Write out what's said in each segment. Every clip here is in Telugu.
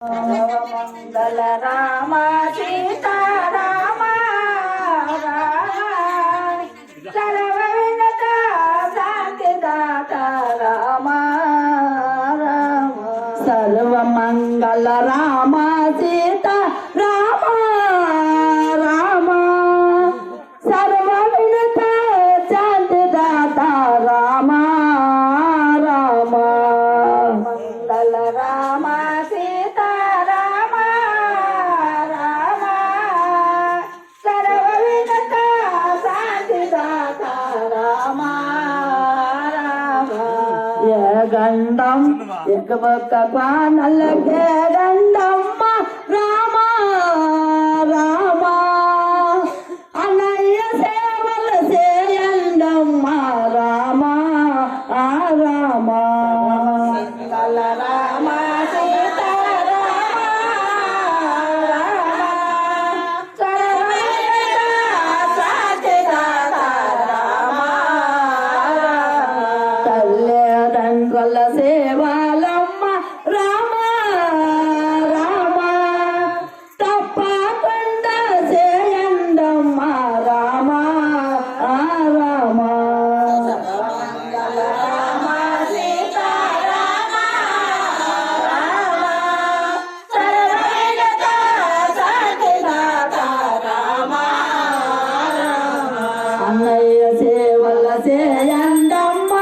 మంగళ రామ సీతారామ సర్వవినత శాంతిదాత రామ రామ సర్వమంగళ రామ సీతా రామ రామ సర్వవినత శాంతిదాత రామ రామ మంగళ రామ గండం ఎక్కబొక్క క్వానల్లకే గండమ్మ రామ రామ అన్నయ్య సేవలు చేయండమ్మ రామ రామ మంగళ రామ సేవాలమ్మ రామ రామ తప్పకుండా చేయండమ్మ రామ రామ మంగళ రామ సీతారామ రామ సర్వవినత శాంతిదాత రామ అన్నయ్య సేవల చేయండమ్మ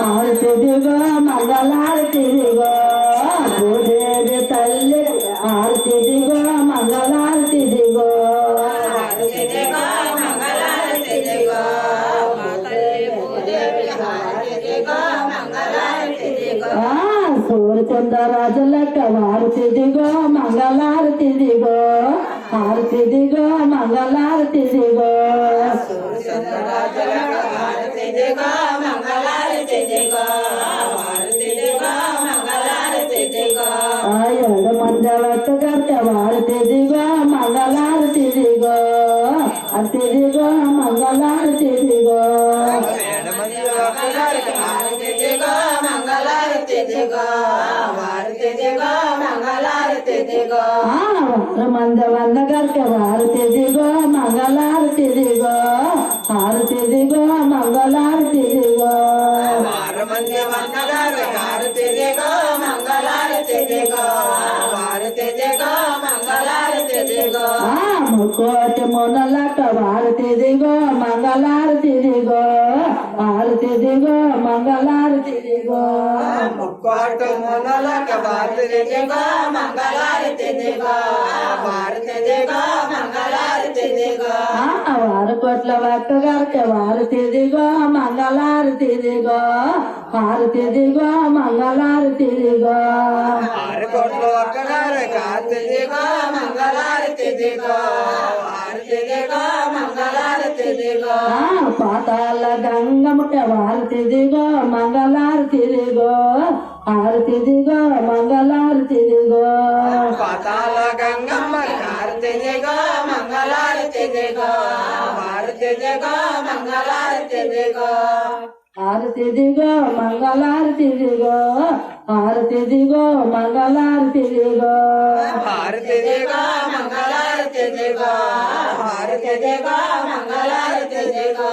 ఆర్తిదిగో మంగళార్తిదిగో భూదేవి తల్లి ఆర్తిదిగో మంగళార్తిదిగో సూర్యచంద్రరాజులక్క వార్తిదిగో మంగళార్తిదిగో ఆర్తిదిగో మంగళార్తిదిగో ಎರಡು ಮಂಜವತ್ತು ಗರ್ತ ವಾರ್ತಿದಿಗೋ ಮಂಗಲಾರ್ತಿದಿಗೋ ಅರ್ತಿದಿಗೋ ಮಂಗಲಾರ್ತಿದಿಗೋ ಮಂಜವನ್ನ ಗರ್ತ ವಾರ್ತಿದಿಗೋ ಮಂಗಲಾರ್ತಿದಿಗೋ ಆರ್ತಿದಿಗೋ ಮಂಗಲಾರ್ತಿದಿಗೋ ముక్కోటి మొనలక వారతిదిగో మంగళారతిదిగో ఆరతిదిగో మంగళారతిదిగో ముక్కోటి మొనలక వారతిదిగో మంగళారతిదిగో వారతిదిగో మంగళారతిదిగో వారకోట్ల వక్కగారికి వారతిదిగో మంగళారతిదిగో ఆరతిదిగో మంగళారతిదిగో ఆరుకోట్ల వక్కగారికి ఆరతిదిగో మంగళారతిదిగో ఆరతిదిగో మంగళారతిదిగో పాతాల గంగముట వారతిదిగో మంగళారతిదిగో ఆరతిదిగో మంగళారతిదిగో పాతాల గంగమ్మ ఆరతిదిగో మంగళారతిదిగో ఆరతిదిగో మంగళారతిదిగో ఆరతిదిగో మంగళారతిదిగో ఆరతిదిగో మంగళారతిదిగో ఆరతిదిగో మంగళారతిదిగో ఆరతిదిగో మంగళారతిదిగో